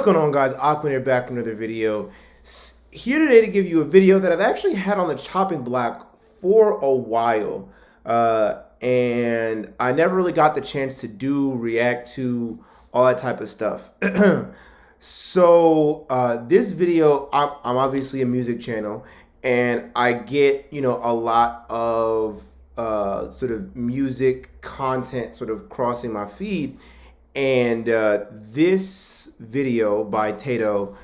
What's going on, guys? Aquan here, back with another video. Here today to give you a video that I've actually had on the chopping block for a while. And I never really got the chance to react to all that type of stuff. So this video, I'm obviously a music channel, and I get, a lot of sort of music content sort of crossing my feed. And this video by Tato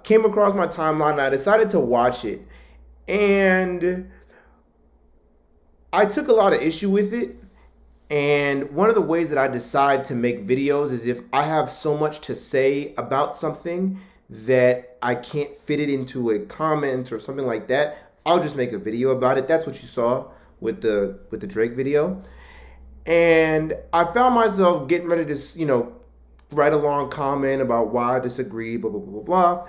came across my timeline, and I decided to watch it. And I took a lot of issue with it. And one of the ways that I decide to make videos is if I have so much to say about something that I can't fit it into a comment or something like that, I'll just make a video about it. That's what you saw with the Drake video. And I found myself getting ready to, write a long comment about why I disagree, blah, blah, blah, blah, blah.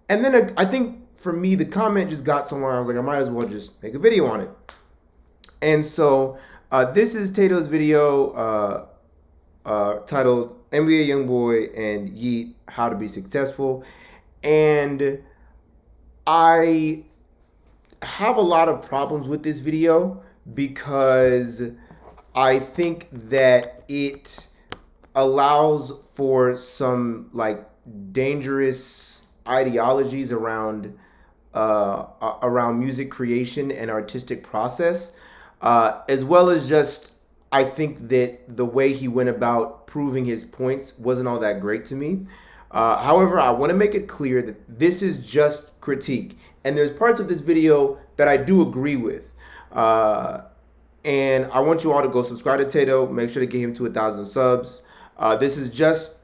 And then I think for me, the comment just got so long, I was like, I might as well just make a video on it. And so this is Tato's video titled NBA Youngboy and Yeat, How to Be Successful. And I have a lot of problems with this video because I think that it allows for some like dangerous ideologies around music creation and artistic process, as well as just I think that the way he went about proving his points wasn't all that great to me. However, I want to make it clear that this is just critique, and there's parts of this video that I do agree with. And I want you all to go subscribe to Tato. Make sure to get him to 1,000 subs. This is just,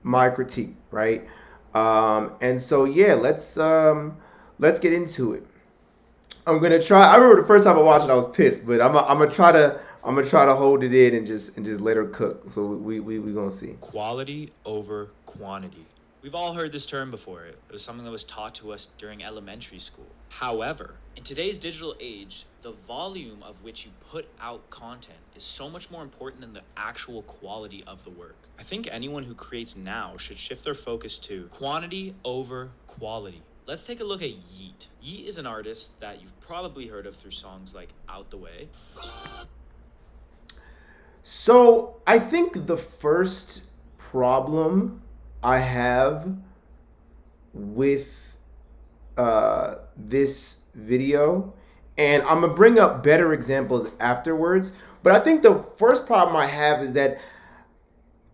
my critique, right? And so yeah, let's get into it. I'm gonna try. I remember the first time I watched it, I was pissed, but I'm gonna try to hold it in and just let her cook. So we gonna see. Quality over quantity. We've all heard this term before. It was something that was taught to us during elementary school. However, in today's digital age, the volume of which you put out content is so much more important than the actual quality of the work. I think anyone who creates now should shift their focus to quantity over quality. Let's take a look at Yeat. Yeat is an artist that you've probably heard of through songs like Out the Way. So I think the first problem I have with this video, and I'm gonna bring up better examples afterwards, but I think the first problem I have is that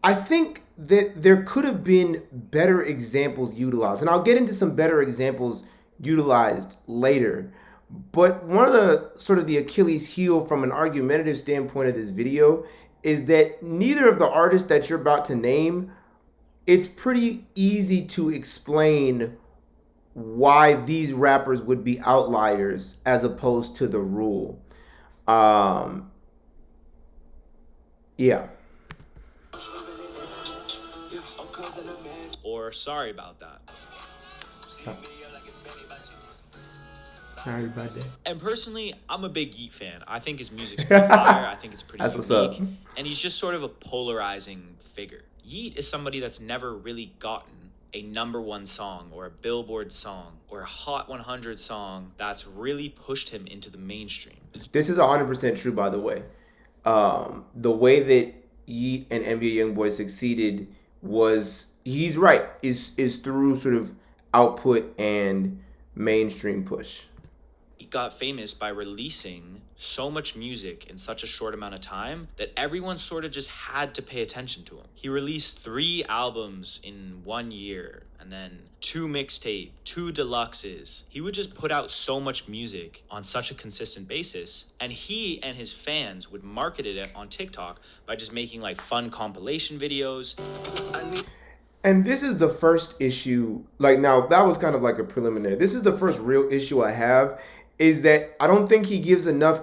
I think that there could have been better examples utilized, and I'll get into some better examples utilized later. But one of the sort of the Achilles heel from an argumentative standpoint of this video is that neither of the artists that you're about to name, it's pretty easy to explain why these rappers would be outliers as opposed to the rule. Yeah. Or sorry about that. Sorry about that. And personally, I'm a big Yeat fan. I think his music's pretty fire. I think it's pretty That's unique. what's up. And he's just sort of a polarizing figure. Yeat is somebody that's never really gotten a #1 song or a Billboard song or a Hot 100 song that's really pushed him into the mainstream. This is 100% true, by the way. The way that Yeat and NBA Youngboy succeeded was, he's right, is through sort of output and mainstream push. He got famous by releasing so much music in such a short amount of time that everyone sort of just had to pay attention to him. He released 3 albums in 1 year, and then 2 mixtape, 2 deluxes. He would just put out so much music on such a consistent basis, and he and his fans would market it on TikTok by just making like fun compilation videos. And this is the first issue, like, now that was kind of like a preliminary. This is the first real issue I have, is that I don't think he gives enough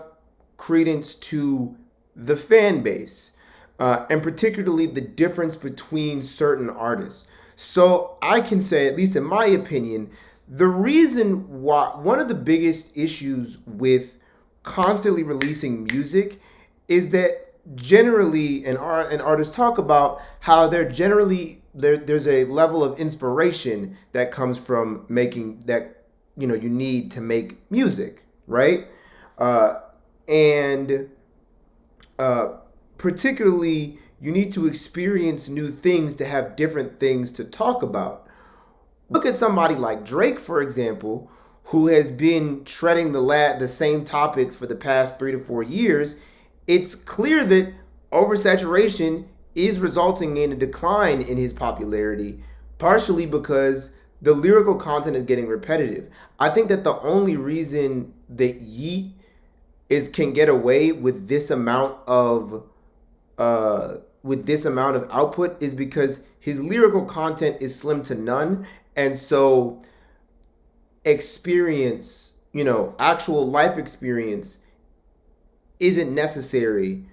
credence to the fan base, and particularly the difference between certain artists. So I can say, at least in my opinion, the reason why, one of the biggest issues with constantly releasing music is that generally, and artists talk about how they're generally there's a level of inspiration that comes from making that, you know, you need to make music, right? Uh, and Particularly, you need to experience new things to have different things to talk about. Look at somebody like Drake, for example, who has been treading the same topics for the past 3 to 4 years. It's clear that oversaturation is resulting in a decline in his popularity, partially because the lyrical content is getting repetitive. I think that the only reason that Yeet is can get away with this amount of output is because his lyrical content is slim to none, and so experience, you know, actual life experience isn't necessary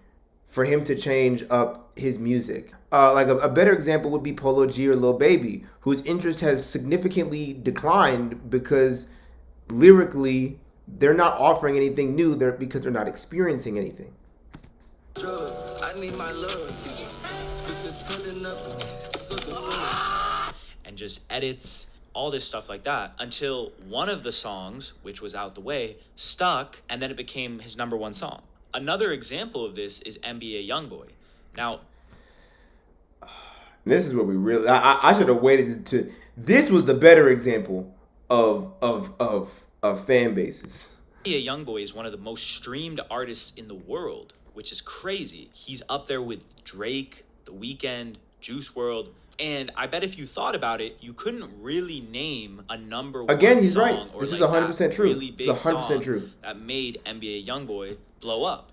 for him to change up his music. Like a better example would be Polo G or Lil Baby, whose interest has significantly declined because lyrically they're not offering anything new there because they're not experiencing anything. I need my love. And just edits, all this stuff like that, until one of the songs, which was Out the Way, stuck, and then it became his number one song. Another example of this is NBA Youngboy. Now, this is what we really. I should have waited to. This was the better example of fan bases. NBA Youngboy is one of the most streamed artists in the world, which is crazy. He's up there with Drake, The Weeknd, Juice WRLD, and I bet if you thought about it, you couldn't really name a number one Again, he's song right. or This like is 100% true. really big It's 100% song true. that made NBA Youngboy blow up.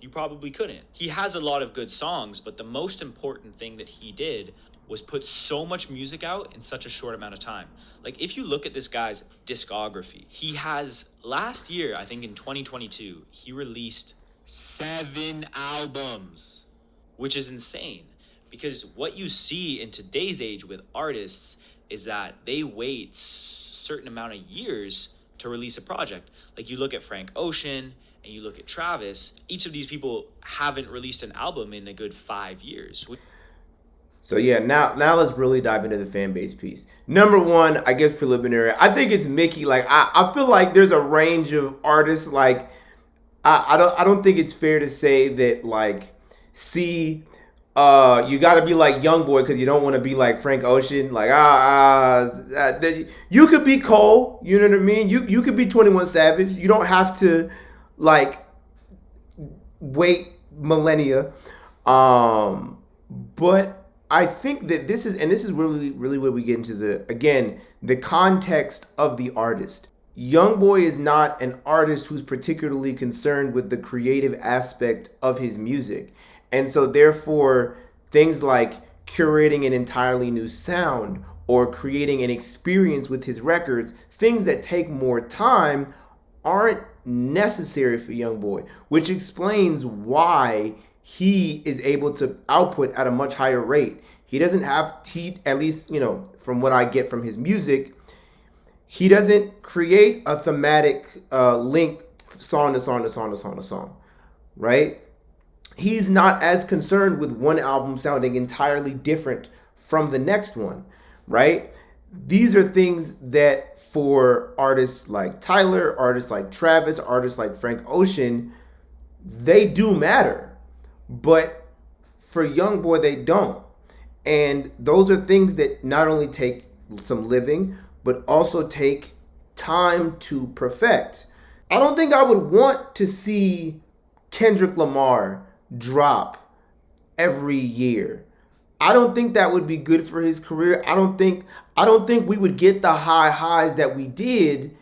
You probably couldn't. He has a lot of good songs, but the most important thing that he did was put so much music out in such a short amount of time. Like, if you look at this guy's discography, he has, last year, I think in 2022, he released 7 albums, which is insane. Because what you see in today's age with artists is that they wait a certain amount of years to release a project. Like, you look at Frank Ocean and you look at Travis, each of these people haven't released an album in a good 5 years. So yeah, now let's really dive into the fan base piece. Number one, I guess preliminary, I think it's Mickey. Like I feel like there's a range of artists. Like I don't think it's fair to say that like you got to be like Youngboy because you don't want to be like Frank Ocean. Like you could be Cole. You know what I mean? You could be 21 Savage. You don't have to like wait millennia. But I think that this is really, really where we get into the context of the artist. Youngboy is not an artist who's particularly concerned with the creative aspect of his music. And so therefore, things like curating an entirely new sound or creating an experience with his records, things that take more time, aren't necessary for Youngboy, which explains why he is able to output at a much higher rate. He doesn't have, at least, you know, from what I get from his music, he doesn't create a thematic link song to song to song to song to song, right? He's not as concerned with one album sounding entirely different from the next one, right? These are things that for artists like Tyler, artists like Travis, artists like Frank Ocean, they do matter. But for Youngboy, they don't. And those are things that not only take some living, but also take time to perfect. I don't think I would want to see Kendrick Lamar drop every year. I don't think that would be good for his career. I don't think we would get the highs that we did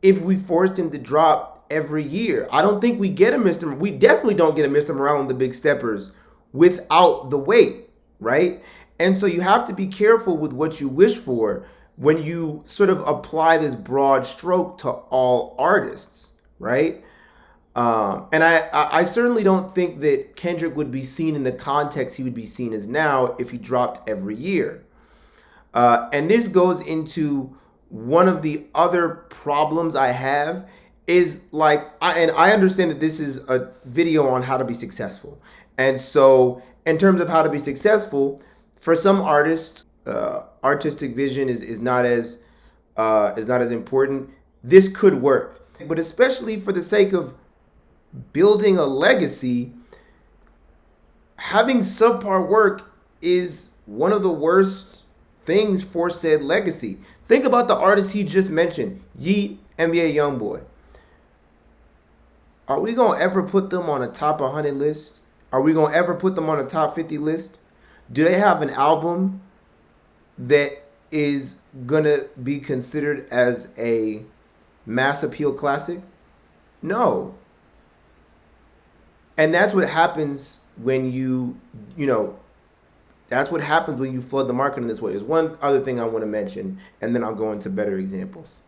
if we forced him to drop every year. I don't think we definitely don't get a Mr. Morale and the Big Steppers without the weight, right? And so you have to be careful with what you wish for when you sort of apply this broad stroke to all artists, right? And I certainly don't think that Kendrick would be seen in the context he would be seen as now if he dropped every year. And this goes into one of the other problems I have is like, I understand that this is a video on how to be successful. And so in terms of how to be successful, For some artists, artistic vision is not as important. This could work, but especially for the sake of building a legacy, having subpar work is one of the worst things for said legacy. Think about the artists he just mentioned, Yeat, NBA YoungBoy. Are we gonna ever put them on a top 100 list? Are we gonna ever put them on a top 50 list? Do they have an album that is gonna be considered as a mass appeal classic? No. And that's what happens when that's what happens when you flood the market in this way. There's one other thing I want to mention, and then I'll go into better examples.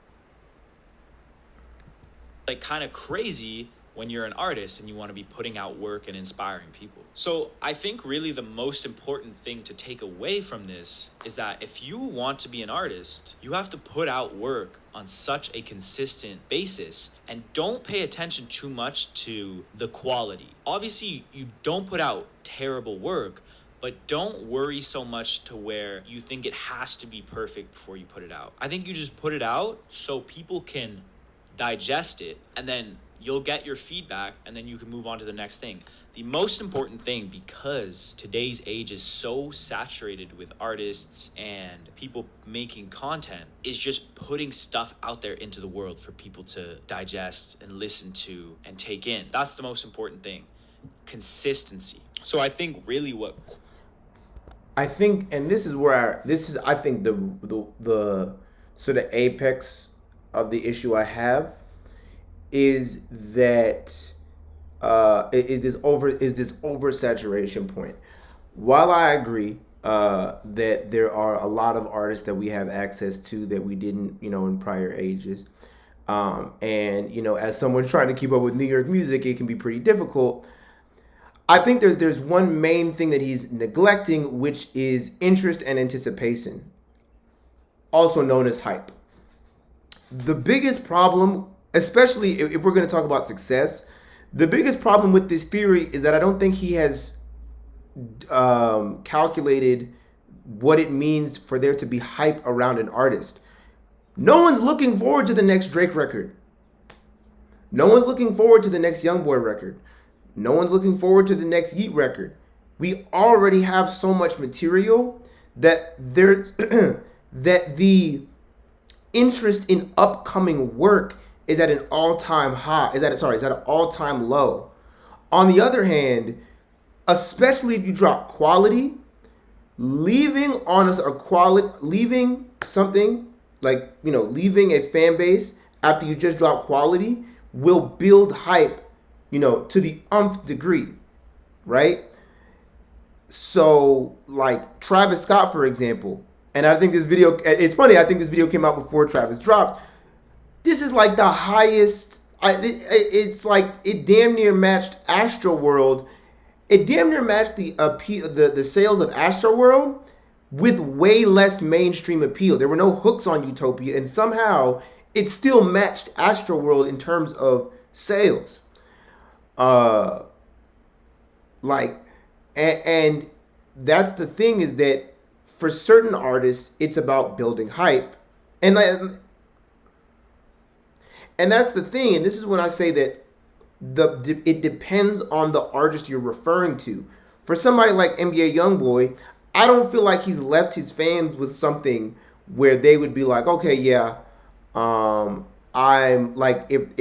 Like kind of crazy when you're an artist and you want to be putting out work and inspiring people. So I think really the most important thing to take away from this is that if you want to be an artist, you have to put out work on such a consistent basis and don't pay attention too much to the quality. Obviously, you don't put out terrible work, but don't worry so much to where you think it has to be perfect before you put it out. I think you just put it out so people can digest it, and then you'll get your feedback, and then you can move on to the next thing. The most important thing, because today's age is so saturated with artists and people making content, is just putting stuff out there into the world for people to digest and listen to and take in. That's the most important thing. Consistency. So I think really and this is where I think the sort of apex of the issue I have is that this oversaturation point. While I agree that there are a lot of artists that we have access to that we didn't, in prior ages, and as someone trying to keep up with New York music, it can be pretty difficult. I think there's one main thing that he's neglecting, which is interest and anticipation, also known as hype. The biggest problem, especially if we're going to talk about success, the biggest problem with this theory is that I don't think he has calculated what it means for there to be hype around an artist. No one's looking forward to the next Drake record. No one's looking forward to the next YoungBoy record. No one's looking forward to the next Yeat record. We already have so much material that there's that the interest in upcoming work is at an all-time high. Is at an all-time low. On the other hand, especially if you drop quality, leaving something like, leaving a fan base after you just drop quality will build hype, to the nth degree, right? So, like Travis Scott, for example, and I think it's funny, I think this video came out before Travis dropped. This is like the highest, it's like it damn near matched Astroworld. It damn near matched the sales of Astroworld with way less mainstream appeal. There were no hooks on Utopia, and somehow it still matched Astroworld in terms of sales. And that's the thing, is that for certain artists, it's about building hype. And that's the thing. And this is when I say that it depends on the artist you're referring to. For somebody like NBA YoungBoy, I don't feel like he's left his fans with something where they would be like, okay, yeah, I'm like, if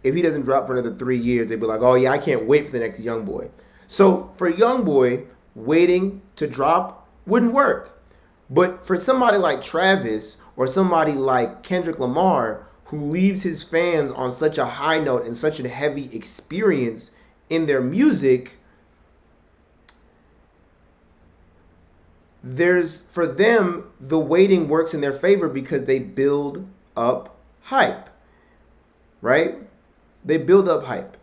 he doesn't drop for another 3 years, they'd be like, oh yeah, I can't wait for the next YoungBoy. So for YoungBoy, waiting to drop wouldn't work. But for somebody like Travis or somebody like Kendrick Lamar, who leaves his fans on such a high note and such a heavy experience in their music, for them, the waiting works in their favor because they build up hype, right? They build up hype.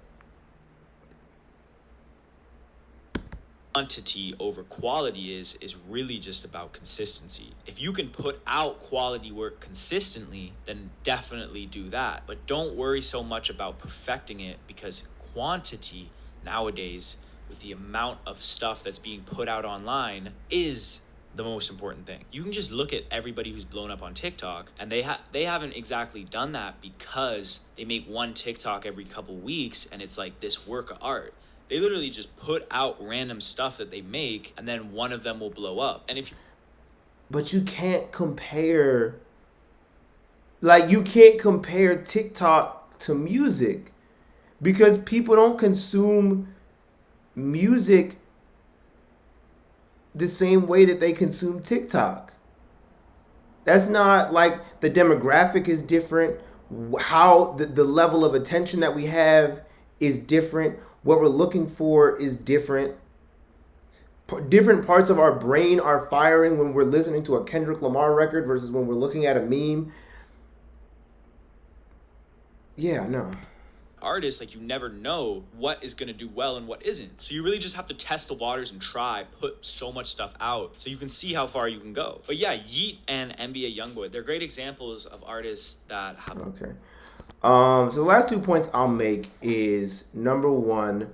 Quantity over quality is really just about consistency. If you can put out quality work consistently, then definitely do that. But don't worry so much about perfecting it, because quantity nowadays, with the amount of stuff that's being put out online, is the most important thing. You can just look at everybody who's blown up on TikTok, and they haven't exactly done that because they make one TikTok every couple weeks and it's like this work of art. They literally just put out random stuff that they make, and then one of them will blow up. And if But you can't compare, like, you can't compare TikTok to music, because people don't consume music the same way that they consume TikTok. That's not, like, the demographic is different. How the level of attention that we have is different. What we're looking for is different. Different parts of our brain are firing when we're listening to a Kendrick Lamar record versus when we're looking at a meme. Yeah, no. artists, like, you never know what is going to do well and what isn't. So you really just have to test the waters and try, put so much stuff out so you can see how far you can go. But yeah, Yeat and NBA Youngboy, they're great examples of artists that have. Okay. So the last 2 points I'll make is, number one,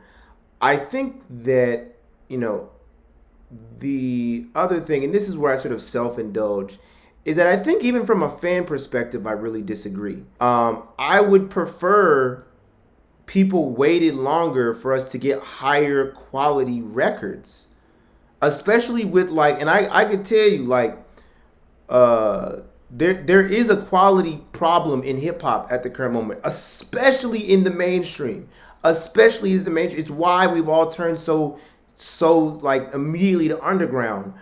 I think that, the other thing, and this is where I sort of self-indulge, is that I think even from a fan perspective, I really disagree. I would prefer people waited longer for us to get higher quality records, especially with, like, and I could tell you, like, there is a quality problem in hip hop at the current moment, especially in the mainstream. Especially as the mainstream, it's why we've all turned so like immediately to underground.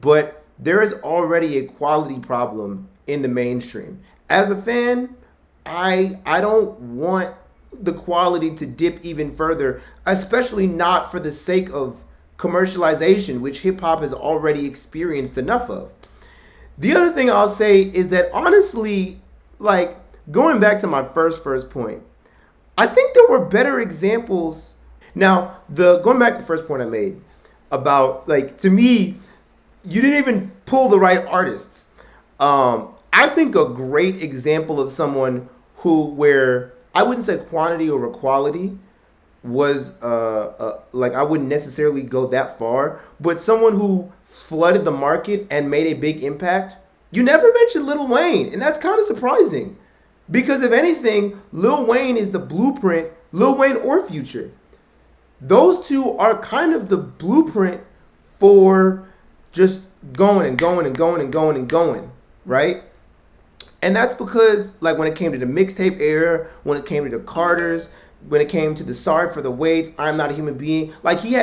But there is already a quality problem in the mainstream. As a fan, I don't want the quality to dip even further, especially not for the sake of commercialization, which hip hop has already experienced enough of. The other thing I'll say is that, honestly, like, going back to my first point, I think there were better examples. Now, going back to the first point I made about, like, to me, you didn't even pull the right artists. I think a great example of someone where I wouldn't say quantity over quality was, like, I wouldn't necessarily go that far, but someone who flooded the market and made a big impact. You never mentioned Lil Wayne, and that's kind of surprising, because if anything, Lil Wayne is the blueprint. Lil Wayne or Future, those two are kind of the blueprint for just going and going and going and going and going, right? And that's because, like, when it came to the mixtape era, when it came to the Carters, when it came to the Sorry for the Waits, I'm Not a Human Being, like, he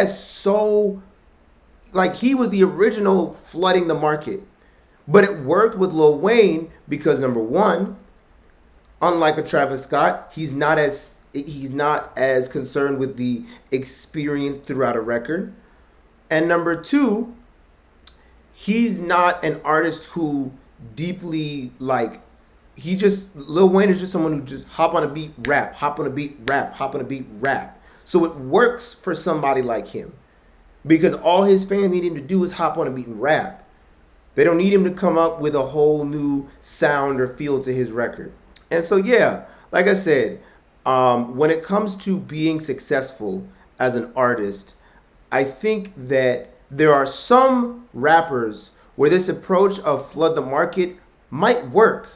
was the original flooding the market. But it worked with Lil Wayne because, number one, unlike a Travis Scott, he's not as concerned with the experience throughout a record. And number two, he's not an artist who deeply, like, Lil Wayne is just someone who just hop on a beat, rap, hop on a beat, rap, hop on a beat, rap. So it works for somebody like him, because all his fans need him to do is hop on a beat and rap. They don't need him to come up with a whole new sound or feel to his record. And so, yeah, like I said, when it comes to being successful as an artist, I think that there are some rappers where this approach of flood the market might work.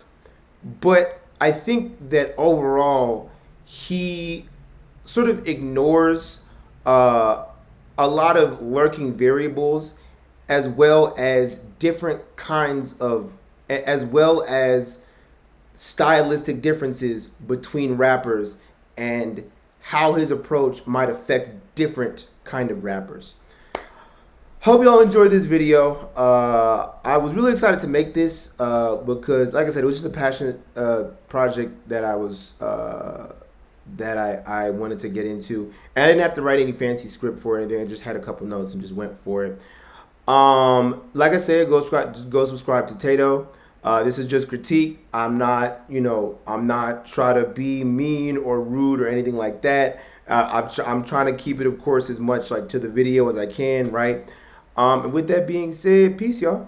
But I think that overall, he sort of ignores a lot of lurking variables, as well as stylistic differences between rappers, and how his approach might affect different kind of rappers. Hope y'all enjoyed this video. I was really excited to make this because, like I said, it was just a passionate project that I wanted to get into, and I didn't have to write any fancy script for anything. I just had a couple notes and just went for it. Like I said, go subscribe to Tato. This is just critique. I'm not trying to be mean or rude or anything like that. I'm trying to keep it, of course, as much like to the video as I can, right? And with that being said, peace, y'all.